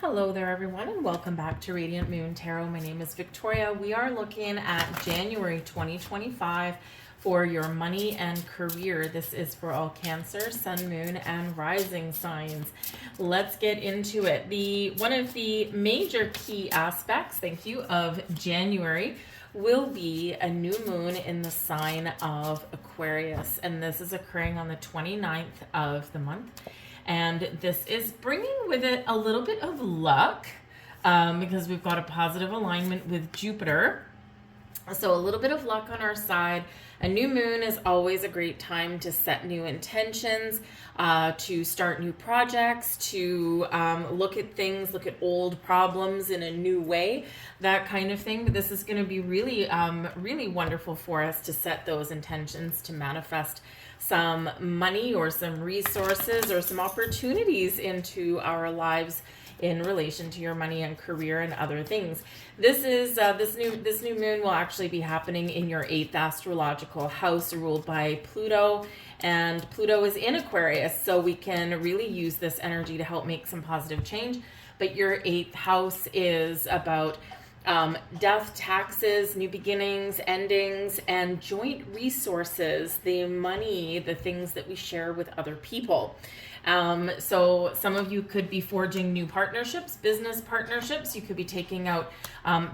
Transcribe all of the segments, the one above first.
Hello there, everyone, and welcome back to Radiant Moon Tarot. My name is Victoria. We are looking at January 2025 for your money and career. This is for all Cancer, Sun, Moon, and Rising signs. Let's get into it. One of the major key aspects, of January will be a new moon in the sign of Aquarius, and this is occurring on the 29th of the month. And this is bringing with it a little bit of luck because we've got a positive alignment with Jupiter. So a little bit of luck on our side. A new moon is always a great time to set new intentions, to start new projects, to look at things, look at old problems in a new way, that kind of thing. But this is going to be really, really wonderful for us to set those intentions to manifest some money or some resources or some opportunities into our lives in relation to your money and career and other things. This new moon will actually be happening in your 8th astrological house, ruled by Pluto, and Pluto is in Aquarius, so we can really use this energy to help make some positive change. But your 8th house is about death, taxes, new beginnings, endings, and joint resources, the money, the things that we share with other people. So some of you could be forging new partnerships, business partnerships. You could be taking out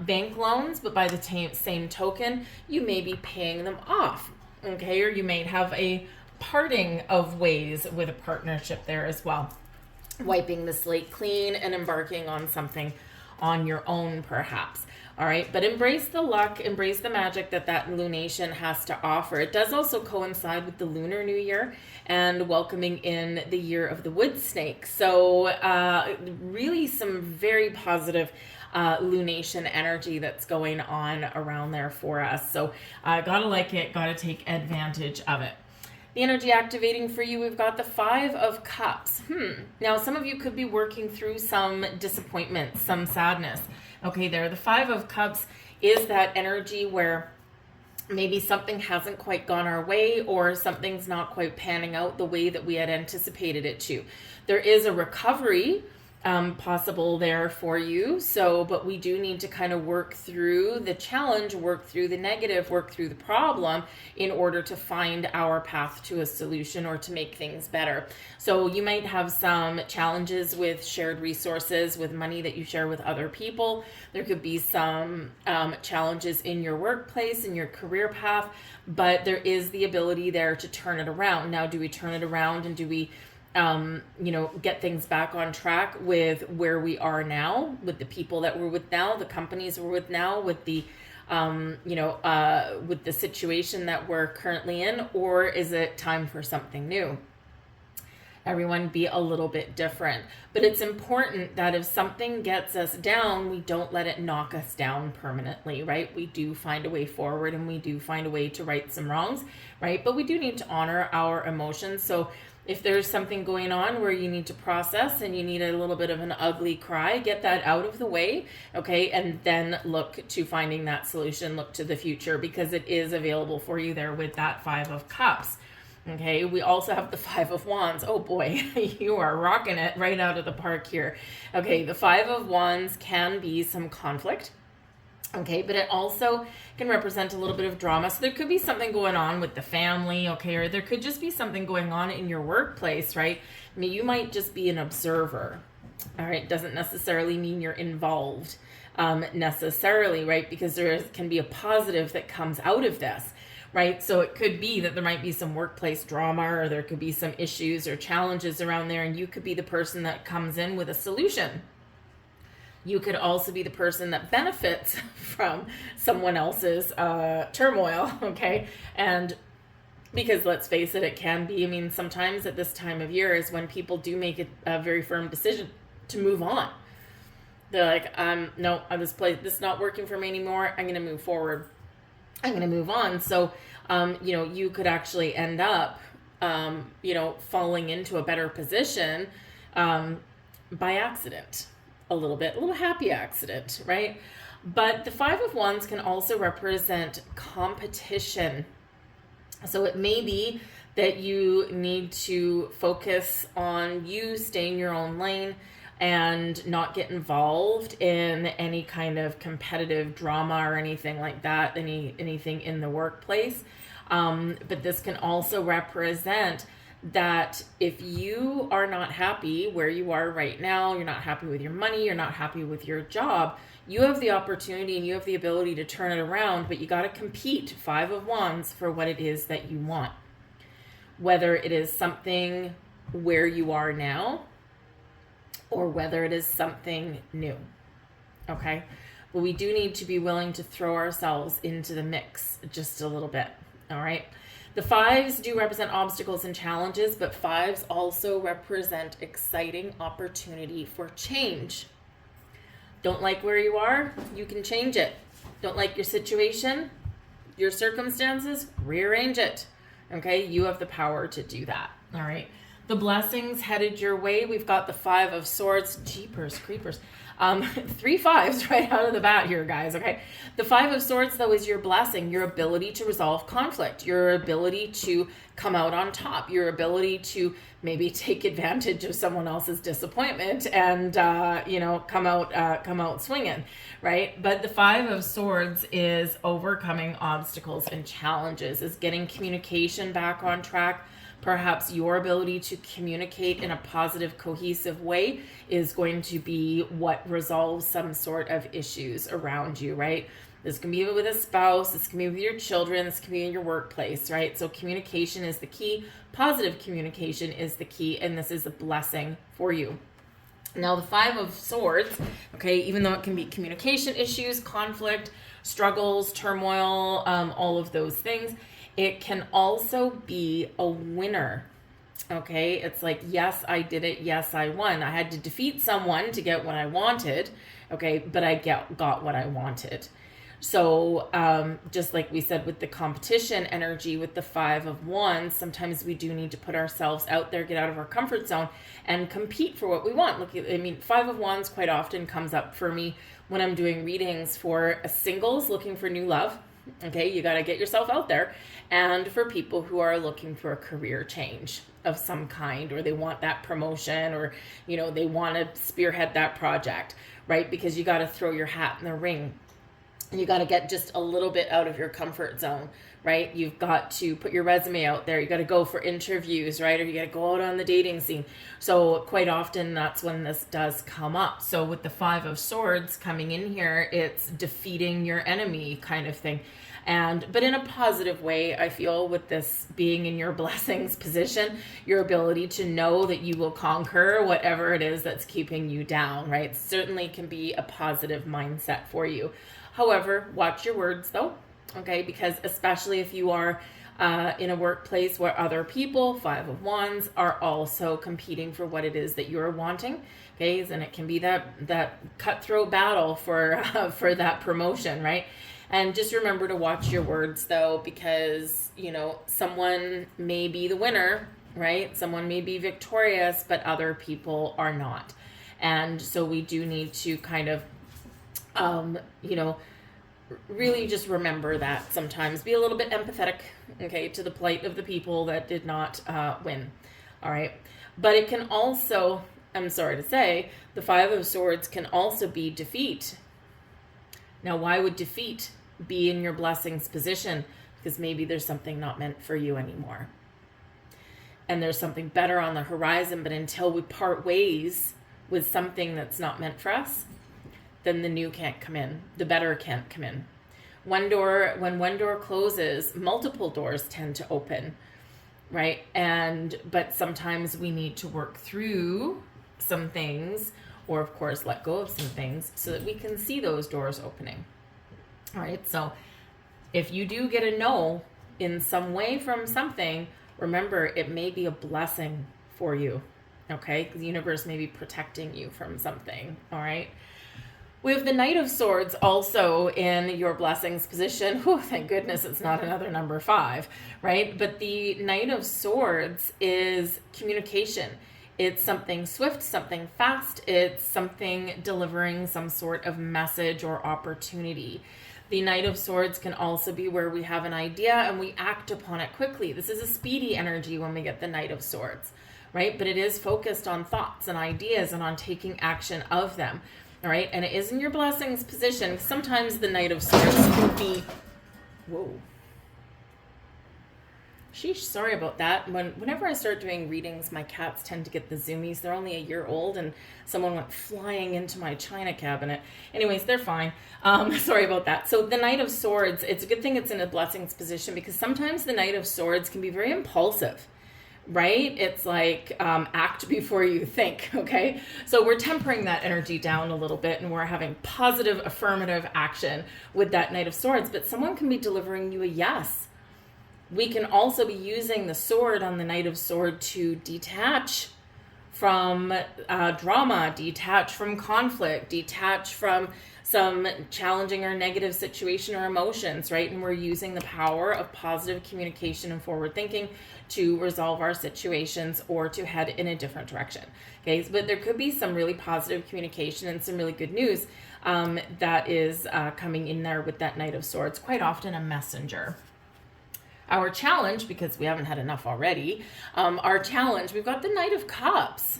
bank loans, but by the same token, you may be paying them off, okay? Or you may have a parting of ways with a partnership there as well. Wiping the slate clean and embarking on something on your own, perhaps. All right, but embrace the luck, embrace the magic that lunation has to offer. It does also coincide with the Lunar New Year and welcoming in the year of the wood snake. So really some very positive lunation energy that's going on around there for us. So gotta like it, gotta take advantage of it. The energy activating for you, we've got the 5 of Cups. Now, some of you could be working through some disappointment, some sadness. Okay, there. The 5 of Cups is that energy where maybe something hasn't quite gone our way or something's not quite panning out the way that we had anticipated it to. There is a recovery possible there for you. But we do need to kind of work through the challenge, work through the negative, work through the problem in order to find our path to a solution or to make things better. So you might have some challenges with shared resources, with money that you share with other people. There could be some challenges in your workplace, in your career path, but there is the ability there to turn it around. Now, do we turn it around and do we get things back on track with where we are now, with the people that we're with now, the companies we're with now, with the, with the situation that we're currently in, or is it time for something new? Everyone be a little bit different, but it's important that if something gets us down, we don't let it knock us down permanently, right? We do find a way forward and we do find a way to right some wrongs, right? But we do need to honor our emotions. So if there's something going on where you need to process and you need a little bit of an ugly cry, get that out of the way, okay? And then look to finding that solution, look to the future, because it is available for you there with that 5 of Cups. Okay, we also have the 5 of Wands. Oh boy, you are rocking it right out of the park here. Okay, the 5 of Wands can be some conflict. Okay, but it also can represent a little bit of drama. So there could be something going on with the family, okay, or there could just be something going on in your workplace, right? I mean, you might just be an observer, all right? Doesn't necessarily mean you're involved necessarily, right? Because there can be a positive that comes out of this, right? So it could be that there might be some workplace drama, or there could be some issues or challenges around there, and you could be the person that comes in with a solution. You could also be the person that benefits from someone else's turmoil, okay? And because let's face it, it can be, I mean, sometimes at this time of year is when people do make a very firm decision to move on. They're like, no, this is not working for me anymore. I'm going to move forward. I'm going to move on. So, you could actually end up, falling into a better position by accident. A little happy accident, right? But the 5 of Wands can also represent competition. So it may be that you need to focus on you, stay in your own lane, and not get involved in any kind of competitive drama or anything like that, anything in the workplace. But this can also represent that if you are not happy where you are right now, you're not happy with your money, you're not happy with your job, you have the opportunity and you have the ability to turn it around, but you got to compete, 5 of Wands, for what it is that you want. Whether it is something where you are now, or whether it is something new, okay? But we do need to be willing to throw ourselves into the mix just a little bit, all right? The 5s do represent obstacles and challenges, but 5s also represent exciting opportunity for change. Don't like where you are? You can change it. Don't like your situation, your circumstances? Rearrange it, okay? You have the power to do that, all right? The blessings headed your way. We've got the 5 of Swords. Jeepers creepers. 3 5s right out of the bat here, guys, okay? The 5 of Swords, though, is your blessing, your ability to resolve conflict, your ability to come out on top, your ability to maybe take advantage of someone else's disappointment and, come out swinging, right? But the 5 of Swords is overcoming obstacles and challenges, is getting communication back on track. Perhaps your ability to communicate in a positive, cohesive way is going to be what resolves some sort of issues around you, right? This can be with a spouse, this can be with your children, this can be in your workplace, right? So communication is the key. Positive communication is the key, and this is a blessing for you. Now, the 5 of Swords, okay, even though it can be communication issues, conflict, struggles, turmoil, all of those things, it can also be a winner, okay? It's like, yes, I did it. Yes, I won. I had to defeat someone to get what I wanted, okay? But I got what I wanted. So just like we said with the competition energy with the 5 of Wands, sometimes we do need to put ourselves out there, get out of our comfort zone, and compete for what we want. Look, 5 of Wands quite often comes up for me when I'm doing readings for singles looking for new love. Okay, you got to get yourself out there. And for people who are looking for a career change of some kind, or they want that promotion, or, they want to spearhead that project, right? Because you got to throw your hat in the ring. You got to get just a little bit out of your comfort zone, right? You've got to put your resume out there. You got to go for interviews, right? Or you got to go out on the dating scene. So quite often that's when this does come up. So with the 5 of Swords coming in here, it's defeating your enemy kind of thing. But in a positive way, I feel, with this being in your blessings position, your ability to know that you will conquer whatever it is that's keeping you down, right? Certainly can be a positive mindset for you. However, watch your words though, okay? Because especially if you are in a workplace where other people, 5 of Wands, are also competing for what it is that you're wanting, okay? And it can be that cutthroat battle for that promotion, right? And just remember to watch your words though, because, someone may be the winner, right? Someone may be victorious, but other people are not. And so we do need to kind of, really just remember that sometimes. Be a little bit empathetic, okay, to the plight of the people that did not win, all right? But it can also, I'm sorry to say, the 5 of Swords can also be defeat. Now, why would defeat be in your blessings position? Because maybe there's something not meant for you anymore. And there's something better on the horizon, but until we part ways with something that's not meant for us, then the new can't come in. The better can't come in. When one door closes, multiple doors tend to open, right? But sometimes we need to work through some things, or of course let go of some things, so that we can see those doors opening. All right, so if you do get a no in some way from something, remember it may be a blessing for you, okay? The universe may be protecting you from something, all right? We have the Knight of Swords also in your blessings position. Whew, thank goodness it's not another number 5, right? But the Knight of Swords is communication. It's something swift, something fast. It's something delivering some sort of message or opportunity. The Knight of Swords can also be where we have an idea and we act upon it quickly. This is a speedy energy when we get the Knight of Swords, right? But it is focused on thoughts and ideas and on taking action of them, all right? And it is in your blessings position. Sometimes the Knight of Swords can be, whoa. Sheesh, sorry about that. Whenever I start doing readings, my cats tend to get the zoomies. They're only a year old, and someone went flying into my china cabinet. Anyways, they're fine. Sorry about that. So the Knight of Swords, it's a good thing it's in a blessings position, because sometimes the Knight of Swords can be very impulsive, right? It's like act before you think, okay? So we're tempering that energy down a little bit, and we're having positive, affirmative action with that Knight of Swords, but someone can be delivering you a yes. We can also be using the sword on the Knight of Swords to detach from drama, detach from conflict, detach from some challenging or negative situation or emotions, right? And we're using the power of positive communication and forward thinking to resolve our situations or to head in a different direction, okay? But there could be some really positive communication and some really good news that is coming in there with that Knight of Swords, quite often a messenger. Our challenge, because we haven't had enough already, our challenge, we've got the Knight of Cups.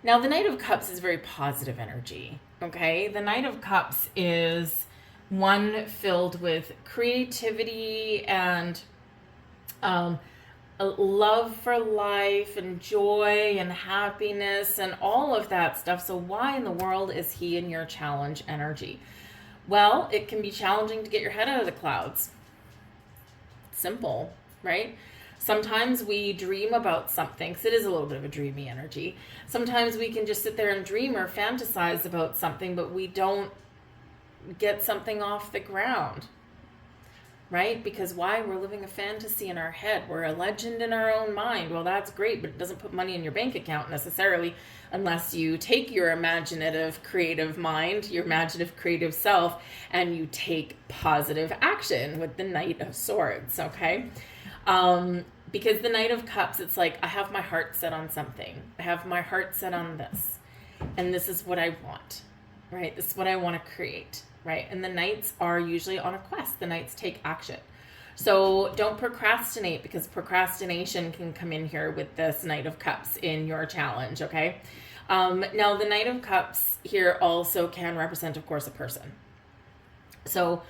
Now, the Knight of Cups is very positive energy, okay? The Knight of Cups is one filled with creativity and a love for life and joy and happiness and all of that stuff. So why in the world is he in your challenge energy? Well, it can be challenging to get your head out of the clouds. Simple, right? Sometimes we dream about something, because it is a little bit of a dreamy energy. Sometimes we can just sit there and dream or fantasize about something, but we don't get something off the ground, right? Because why? We're living a fantasy in our head. We're a legend in our own mind. Well, that's great, but it doesn't put money in your bank account necessarily unless you take your imaginative, creative mind, your imaginative, creative self, and you take positive action with the Knight of Swords, okay? Because the Knight of Cups, it's like, I have my heart set on something. I have my heart set on this, and this is what I want, right? This is what I want to create, right? And the Knights are usually on a quest. The Knights take action. So don't procrastinate, because procrastination can come in here with this Knight of Cups in your challenge, okay? Now, the Knight of Cups here also can represent, of course, a person. So,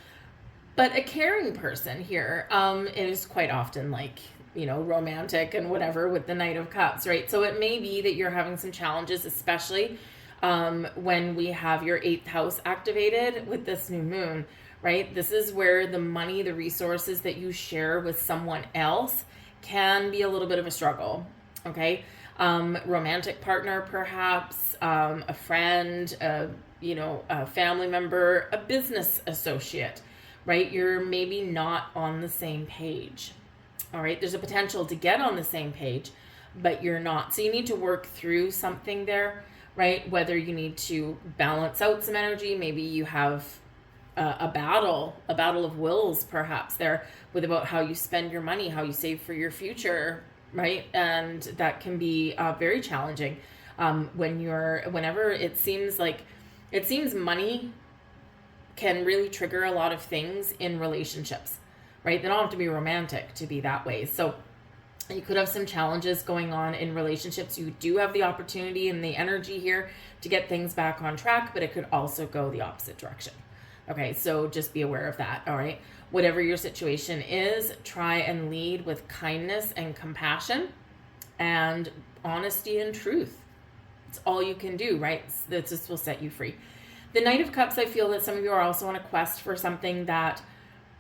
but a caring person here is quite often like, you know, romantic and whatever with the Knight of Cups, right? So it may be that you're having some challenges, especially when we have your 8th house activated with this new moon, right? This is where the money, the resources that you share with someone else can be a little bit of a struggle, okay? Romantic partner, perhaps, a friend, a family member, a business associate, right? You're maybe not on the same page, all right? There's a potential to get on the same page, but you're not. So you need to work through something there, right? Whether you need to balance out some energy, maybe you have a battle of wills perhaps there with about how you spend your money, how you save for your future, right? And that can be very challenging whenever it seems money can really trigger a lot of things in relationships, right? They don't have to be romantic to be that way. So you could have some challenges going on in relationships. You do have the opportunity and the energy here to get things back on track, but it could also go the opposite direction. Okay, so just be aware of that, all right? Whatever your situation is, try and lead with kindness and compassion and honesty and truth. It's all you can do, right? This will set you free. The Knight of Cups, I feel that some of you are also on a quest for something that,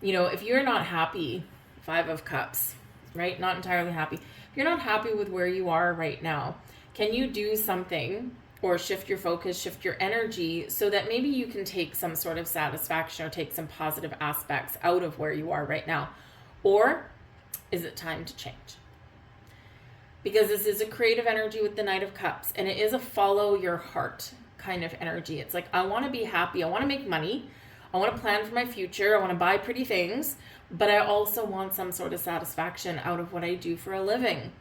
you know, if you're not happy, 5 of Cups, right? Not entirely happy. If you're not happy with where you are right now, can you do something or shift your focus, shift your energy so that maybe you can take some sort of satisfaction or take some positive aspects out of where you are right now? Or is it time to change? Because this is a creative energy with the Knight of Cups, and it is a follow your heart kind of energy. It's like, I want to be happy. I want to make money. I want to plan for my future. I want to buy pretty things, but I also want some sort of satisfaction out of what I do for a living.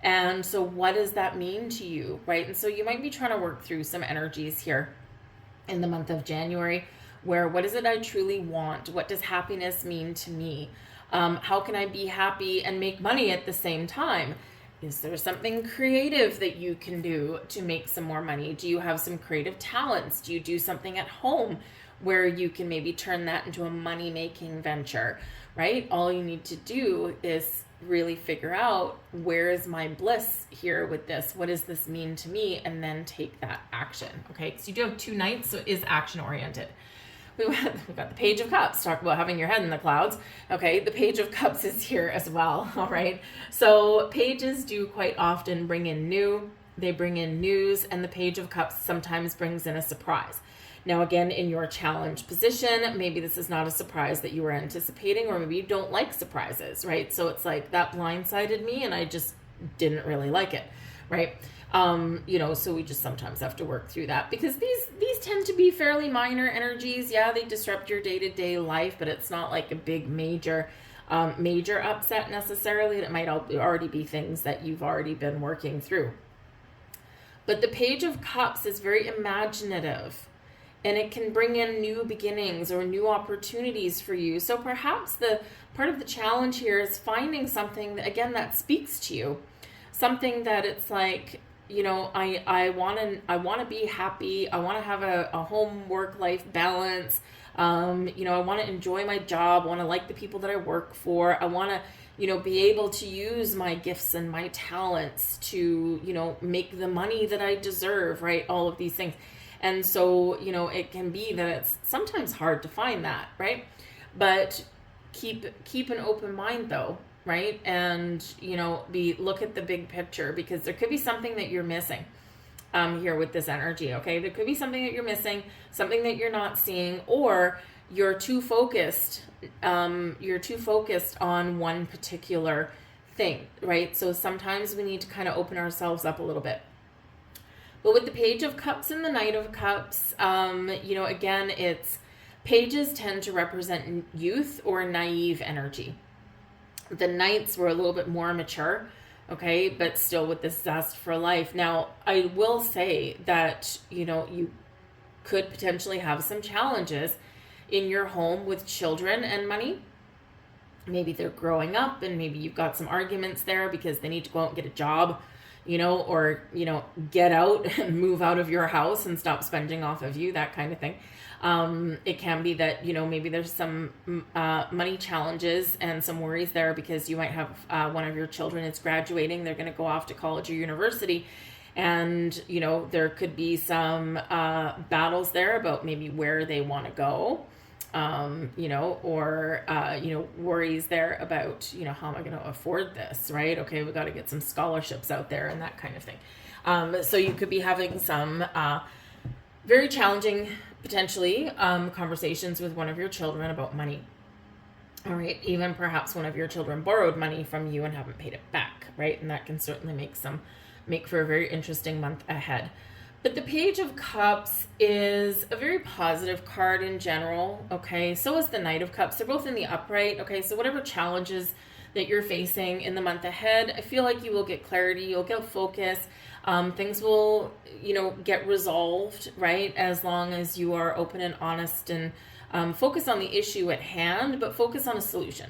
And so what does that mean to you, right? And so you might be trying to work through some energies here in the month of January, where what is it I truly want? What does happiness mean to me? How can I be happy and make money at the same time? Is there something creative that you can do to make some more money? Do you have some creative talents? Do you do something at home where you can maybe turn that into a money-making venture, right? All you need to do is really figure out, where is my bliss here with this? What does this mean to me? And then take that action, okay? Because you do have 2 Knights, so it is action-oriented. We've got the Page of Cups, talk about having your head in the clouds. Okay, the Page of Cups is here as well, all right? So pages do quite often bring in they bring in news, and the Page of Cups sometimes brings in a surprise. Now, again, in your challenge position, maybe this is not a surprise that you were anticipating, or maybe you don't like surprises, right? So it's like, that blindsided me and I just didn't really like it, right? So we just sometimes have to work through that, because these tend to be fairly minor energies. Yeah, they disrupt your day-to-day life, but it's not like a big major upset necessarily. It might already be things that you've already been working through. But the Page of Cups is very imaginative, and it can bring in new beginnings or new opportunities for you. So perhaps the part of the challenge here is finding something that, again, that speaks to you. Something that it's like, I want to be happy. I want to have a home work life balance. I want to enjoy my job. I want to like the people that I work for. I want to, be able to use my gifts and my talents to, make the money that I deserve, right? All of these things. And so, it can be that it's sometimes hard to find that, right? But keep an open mind though, right? And, look at the big picture, because there could be something that you're missing here with this energy, okay? There could be something that you're missing, something that you're not seeing, or you're too focused on one particular thing, right? So sometimes we need to kind of open ourselves up a little bit. But with the Page of Cups and the Knight of Cups, again, pages tend to represent youth or naive energy. The Knights were a little bit more mature, okay, but still with this zest for life. Now, I will say that, you could potentially have some challenges in your home with children and money. Maybe they're growing up, and maybe you've got some arguments there because they need to go out and get a job, or, get out and move out of your house and stop spending off of you, that kind of thing. It can be that, maybe there's some money challenges and some worries there, because you might have one of your children is graduating. They're going to go off to college or university. And, there could be some battles there about maybe where they want to go. Worries there about, how am I going to afford this, right? Okay, we got to get some scholarships out there and that kind of thing. So you could be having some very challenging, potentially, conversations with one of your children about money. All right, even perhaps one of your children borrowed money from you and haven't paid it back, right? And that can certainly make for a very interesting month ahead. But the Page of Cups is a very positive card in general, okay? So is the Knight of Cups. They're both in the upright, okay? So whatever challenges that you're facing in the month ahead, I feel like you will get clarity, you'll get focus. Things will, get resolved, right? As long as you are open and honest and focus on the issue at hand, but focus on a solution,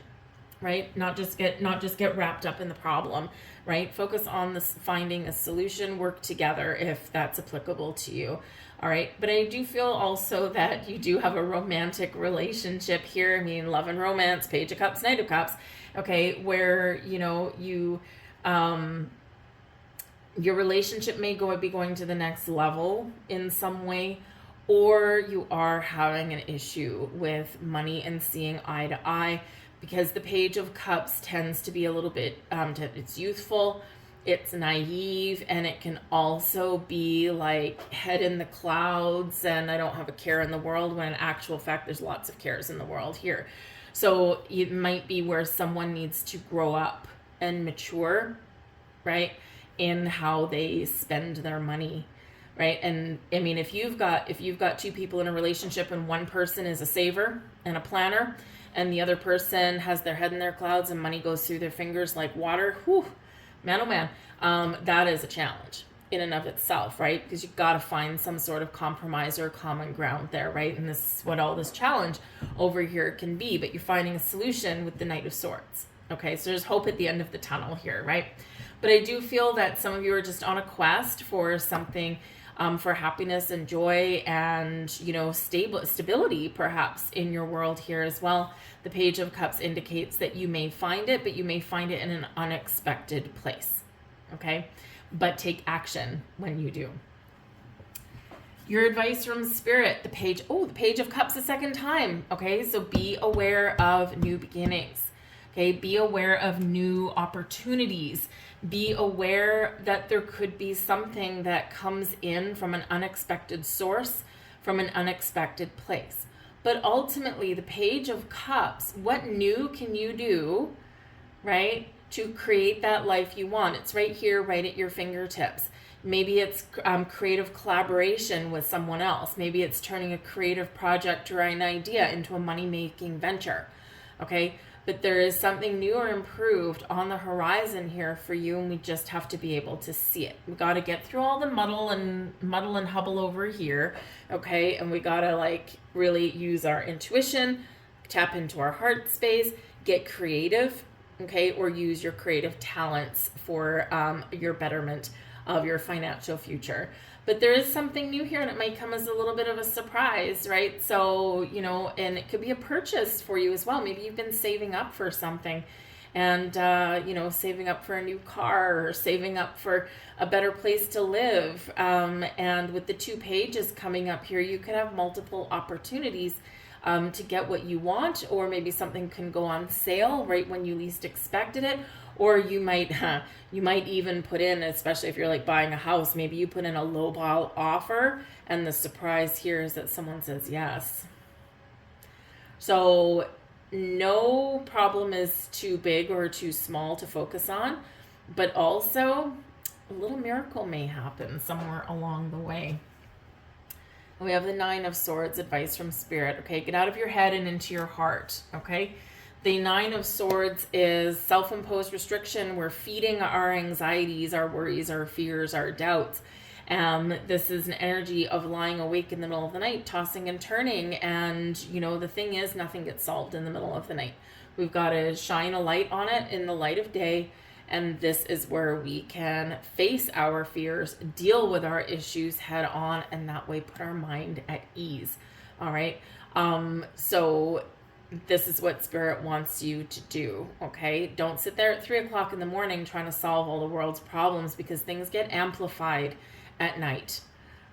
right? Not just get wrapped up in the problem, right? Focus on finding a solution, work together if that's applicable to you. All right. But I do feel also that you do have a romantic relationship here. I mean, love and romance, Page of Cups, Knight of Cups. Okay. Where, your relationship may be going to the next level in some way, or you are having an issue with money and seeing eye to eye. Because the Page of Cups tends to be a little bit, it's youthful, it's naive, and it can also be like head in the clouds and I don't have a care in the world, when in actual fact there's lots of cares in the world here. So it might be where someone needs to grow up and mature, right, in how they spend their money, right? And I mean, if you've got 2 people in a relationship and one person is a saver and a planner, and the other person has their head in their clouds and money goes through their fingers like water, whew, man, oh man, that is a challenge in and of itself, right? Because you've got to find some sort of compromise or common ground there, right? And this is what all this challenge over here can be, but you're finding a solution with the Knight of Swords. Okay, so there's hope at the end of the tunnel here, right? But I do feel that some of you are just on a quest for something, for happiness and joy and, you know, stability perhaps in your world here as well. The Page of Cups indicates that you may find it, but you may find it in an unexpected place. Okay? But take action when you do. Your advice from Spirit, the Page of Cups a second time. Okay? So be aware of new beginnings. Okay? Be aware of new opportunities. Be aware that there could be something that comes in from an unexpected source, from an unexpected place. But ultimately, the Page of Cups, what new can you do, right, to create that life you want? It's right here, right at your fingertips. Maybe it's creative collaboration with someone else. Maybe it's turning a creative project or an idea into a money-making venture, okay? But there is something new or improved on the horizon here for you, and we just have to be able to see it. We got to get through all the muddle and hubble over here, okay? And we got to like really use our intuition, tap into our heart space, get creative, okay? Or use your creative talents for your betterment of your financial future. But there is something new here, and it might come as a little bit of a surprise, right? So, you know, and it could be a purchase for you as well. Maybe you've been saving up for something and, you know, saving up for a new car or saving up for a better place to live. And with the 2 pages coming up here, you could have multiple opportunities to get what you want, or maybe something can go on sale right when you least expected it. Or you might even put in, especially if you're like buying a house, maybe you put in a lowball offer and the surprise here is that someone says yes. So no problem is too big or too small to focus on, but also a little miracle may happen somewhere along the way. And we have the 9 of Swords, advice from Spirit. Okay, get out of your head and into your heart, okay? The 9 of Swords is self-imposed restriction. We're feeding our anxieties, our worries, our fears, our doubts. This is an energy of lying awake in the middle of the night, tossing and turning. And, you know, the thing is, nothing gets solved in the middle of the night. We've got to shine a light on it in the light of day. And this is where we can face our fears, deal with our issues head on, and that way put our mind at ease. All right. So this is what Spirit wants you to do, okay? Don't sit there at 3 o'clock in the morning trying to solve all the world's problems, because things get amplified at night,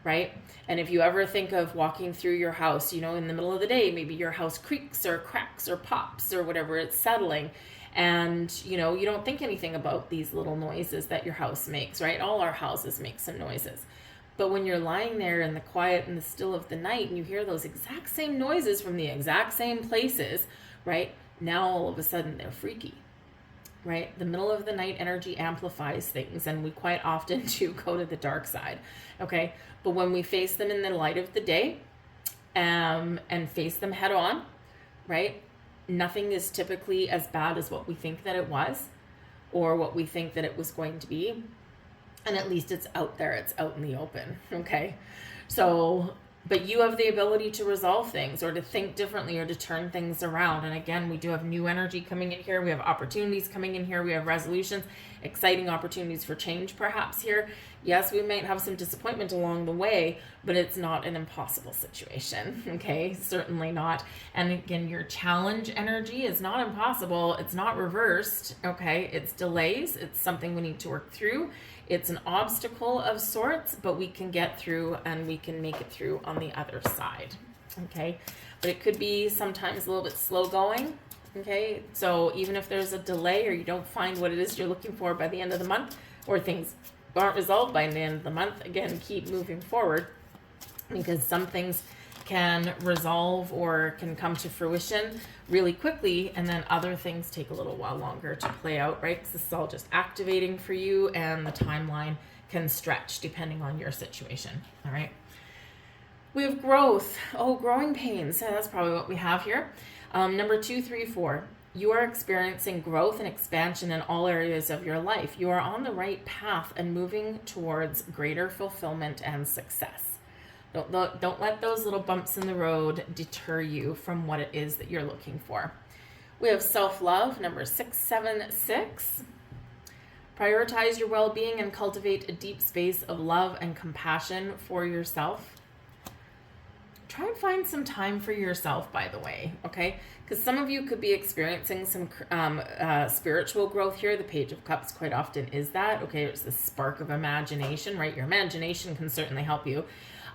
right? And if you ever think of walking through your house, you know, in the middle of the day, maybe your house creaks or cracks or pops or whatever, it's settling. And, you know, you don't think anything about these little noises that your house makes, right? All our houses make some noises. But when you're lying there in the quiet and the still of the night and you hear those exact same noises from the exact same places, right? Now all of a sudden they're freaky, right? The middle of the night energy amplifies things, and we quite often do go to the dark side, okay? But when we face them in the light of the day and face them head on, right? Nothing is typically as bad as what we think that it was or what we think that it was going to be. And at least it's out there, it's out in the open, okay? So, but you have the ability to resolve things or to think differently or to turn things around. And again, we do have new energy coming in here. We have opportunities coming in here. We have resolutions, exciting opportunities for change perhaps here. Yes, we might have some disappointment along the way, but it's not an impossible situation, okay? Certainly not. And again, your challenge energy is not impossible. It's not reversed, okay? It's delays. It's something we need to work through. It's an obstacle of sorts, but we can get through and we can make it through on the other side, okay? But it could be sometimes a little bit slow going, okay? So even if there's a delay or you don't find what it is you're looking for by the end of the month, or things aren't resolved by the end of the month, again, keep moving forward, because some things can resolve or can come to fruition really quickly, and then other things take a little while longer to play out, right? Because this is all just activating for you, and the timeline can stretch depending on your situation, all right? We have growth. Oh, growing pains. Yeah, that's probably what we have here. Number 2, 3, 4. You are experiencing growth and expansion in all areas of your life. You are on the right path and moving towards greater fulfillment and success. Don't let those little bumps in the road deter you from what it is that you're looking for. We have self-love, number 676. Prioritize your well-being and cultivate a deep space of love and compassion for yourself. Try and find some time for yourself, by the way, okay? Because some of you could be experiencing some spiritual growth here. The Page of Cups quite often is that, okay? It's the spark of imagination, right? Your imagination can certainly help you.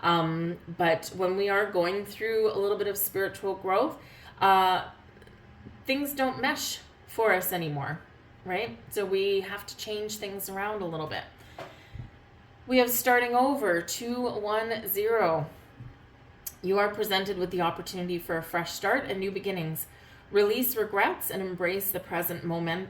But when we are going through a little bit of spiritual growth, things don't mesh for us anymore, right? So we have to change things around a little bit. We have starting over, 210. You are presented with the opportunity for a fresh start and new beginnings. Release regrets and embrace the present moment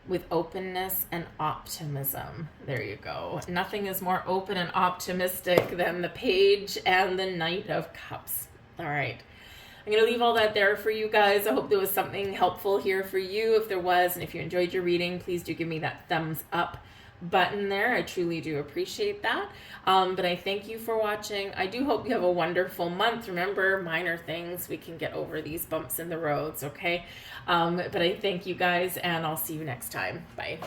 with openness and optimism. There you go. Nothing is more open and optimistic than the Page and the Knight of Cups. All right. I'm going to leave all that there for you guys. I hope there was something helpful here for you. If there was, and if you enjoyed your reading, please do give me that thumbs up button there. I truly do appreciate that. But I thank you for watching. I do hope you have a wonderful month. Remember, minor things, we can get over these bumps in the roads, okay? But I thank you guys, and I'll see you next time. Bye.